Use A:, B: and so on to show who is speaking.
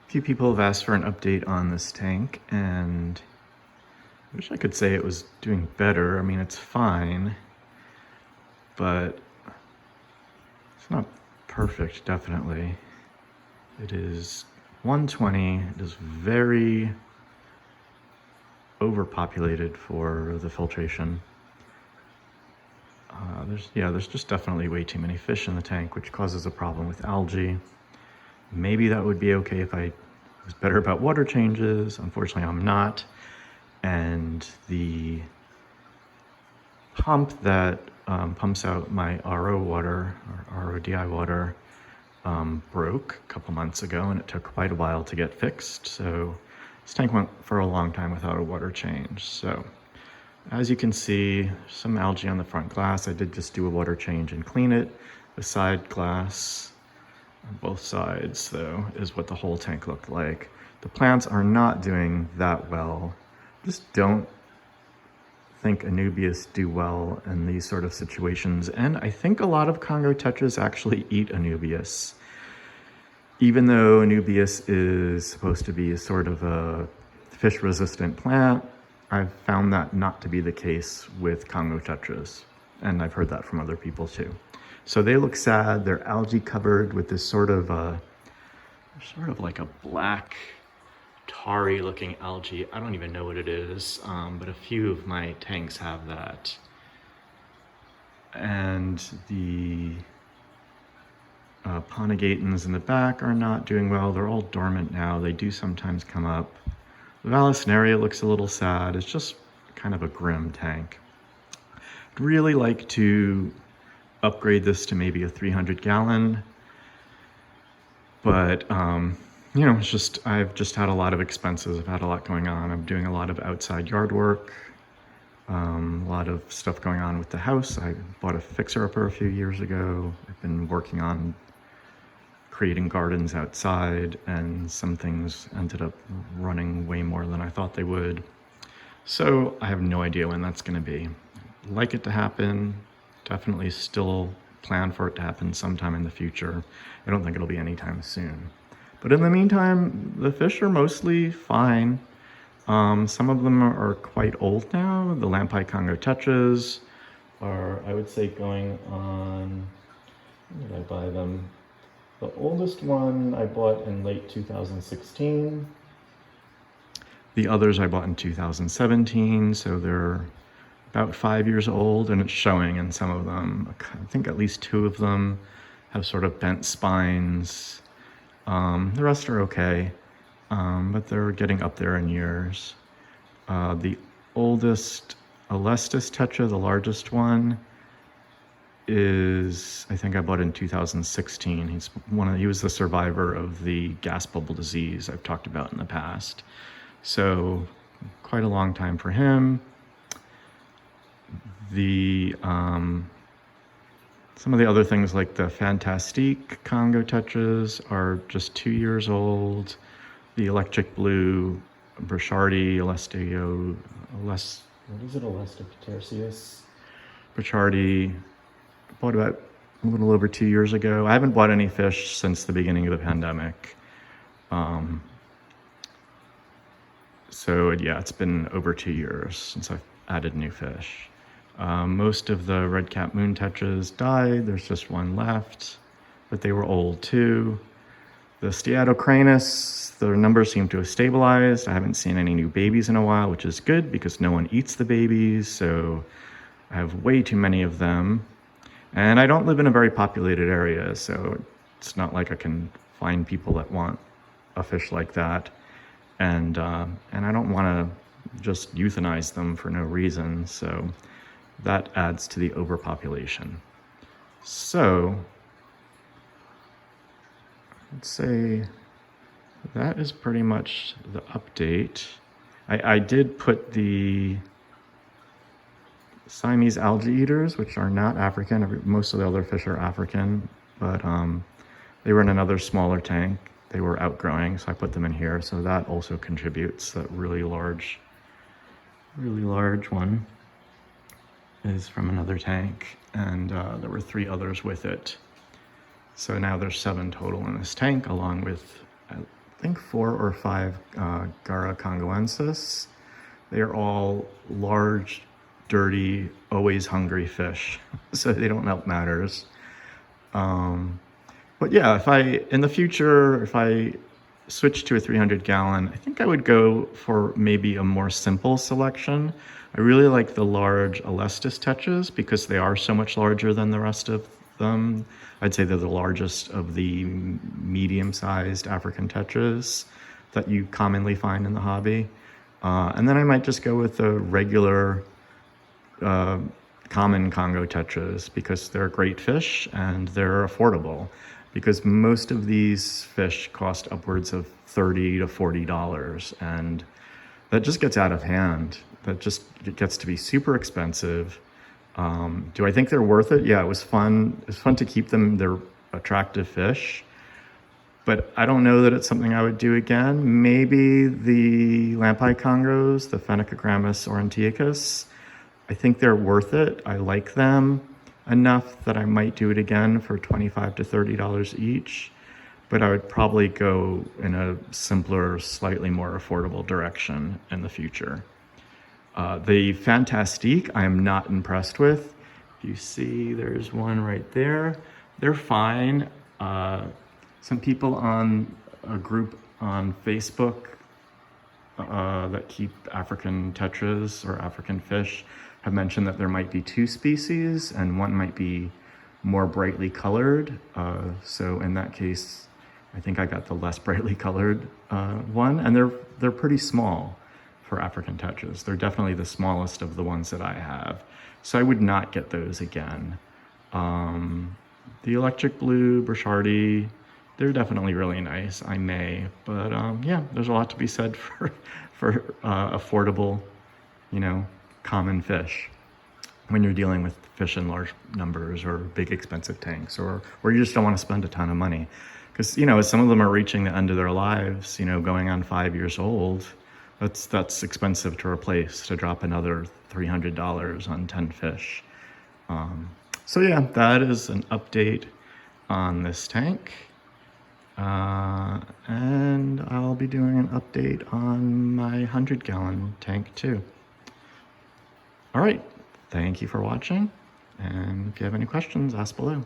A: A few people have asked for an update on this tank, and I wish I could say it was doing better. I mean, it's fine, but it's not perfect, definitely. It is 120. It is very overpopulated for the filtration. There's just definitely way too many fish in the tank, which causes a problem with algae. Maybe that would be okay if I was better about water changes. Unfortunately, I'm not. And the pump that pumps out my RO water, or RODI water, broke a couple months ago, and it took quite a while to get fixed. So this tank went for a long time without a water change. So as you can see, some algae on the front glass. I did just do a water change and clean it. The side glass on both sides, though, is what the whole tank looked like. The plants are not doing that well. Just don't think Anubias do well in these sort of situations. And I think a lot of Congo tetras actually eat Anubias. Even though Anubias is supposed to be a sort of a fish-resistant plant, I've found that not to be the case with Congo tetras. And I've heard that from other people too. So they look sad. They're algae covered with this sort of like a black, tarry looking algae. I don't even know what it is, but a few of my tanks have that. And the Ponegatons in the back are not doing well. They're all dormant now. They do sometimes come up. The Vallisneria looks a little sad. It's just kind of a grim tank. I'd really like to upgrade this to maybe a 300 gallon, but it's just, I've just had a lot of expenses. I've had a lot going on. I'm doing a lot of outside yard work, a lot of stuff going on with the house. I bought a fixer-upper a few years ago. I've been working on creating gardens outside, and some things ended up running way more than I thought they would. So I have no idea when that's going to be. I'd like it to happen. Definitely still plan for it to happen sometime in the future. I don't think it'll be anytime soon. But in the meantime, the fish are mostly fine. Some of them are quite old now. The Lampai Congo tetras are, I would say, going on, when did I buy them? The oldest one I bought in late 2016. The others I bought in 2017, so they're about 5 years old, and it's showing in some of them. I think at least 2 of them have sort of bent spines. The rest are okay, but they're getting up there in years. The oldest Alestis tetra, the largest one, is, I think I bought in 2016. He was the survivor of the gas bubble disease I've talked about in the past. So quite a long time for him. Some of the other things like the Fantastique Congo tetras are just 2 years old. The electric blue Burchardi Elastopatercius Burchardi, bought about a little over 2 years ago. I haven't bought any fish since the beginning of the pandemic. So yeah, it's been over 2 years since I've added new fish. Most of the red cap moon tetras died. There's just one left, but they were old too. The Steatocranus, the numbers seem to have stabilized. I haven't seen any new babies in a while, which is good because no one eats the babies, so I have way too many of them. And I don't live in a very populated area, so it's not like I can find people that want a fish like that. And I don't want to just euthanize them for no reason, so that adds to the overpopulation. So let's say that is pretty much the update. I did put the Siamese algae eaters, which are not African. Most of the other fish are African, but they were in another smaller tank. They were outgrowing, so I put them in here. So that also contributes. That really large one is from another tank, and there were 3 others with it. So now there's 7 total in this tank, along with think 4 or 5 Gara congoensis. They are all large, dirty, always hungry fish, so they don't help matters. But yeah, in the future, if I switch to a 300 gallon, I think I would go for maybe a more simple selection. I really like the large Alestis tetras because they are so much larger than the rest of them. I'd say they're the largest of the medium-sized African tetras that you commonly find in the hobby. And then I might just go with the regular common Congo tetras because they're great fish and they're affordable, because most of these fish cost upwards of $30 to $40, and that just gets out of hand. That just gets to be super expensive. Do I think they're worth it? Yeah, it was fun. It was fun to keep them. They're attractive fish, but I don't know that it's something I would do again. Maybe the lampi congos, the Phenacogrammus aurantiacus, I think they're worth it. I like them enough that I might do it again for $25 to $30 each, but I would probably go in a simpler, slightly more affordable direction in the future. The Fantastique I am not impressed with. You see there's one right there. They're fine. Some people on a group on Facebook that keep African tetras or African fish have mentioned that there might be 2 species and one might be more brightly colored. So in that case, I think I got the less brightly colored one, and they're pretty small for African tetras. They're definitely the smallest of the ones that I have. So I would not get those again. The electric blue Burchardi, they're definitely really nice. I may, but yeah, there's a lot to be said for affordable, common fish when you're dealing with fish in large numbers or big expensive tanks, or you just don't want to spend a ton of money. Because, as some of them are reaching the end of their lives, going on 5 years old, that's expensive to replace, to drop another $300 on 10 fish. So yeah, that is an update on this tank. And I'll be doing an update on my 100-gallon tank too. All right, thank you for watching, and if you have any questions, ask below.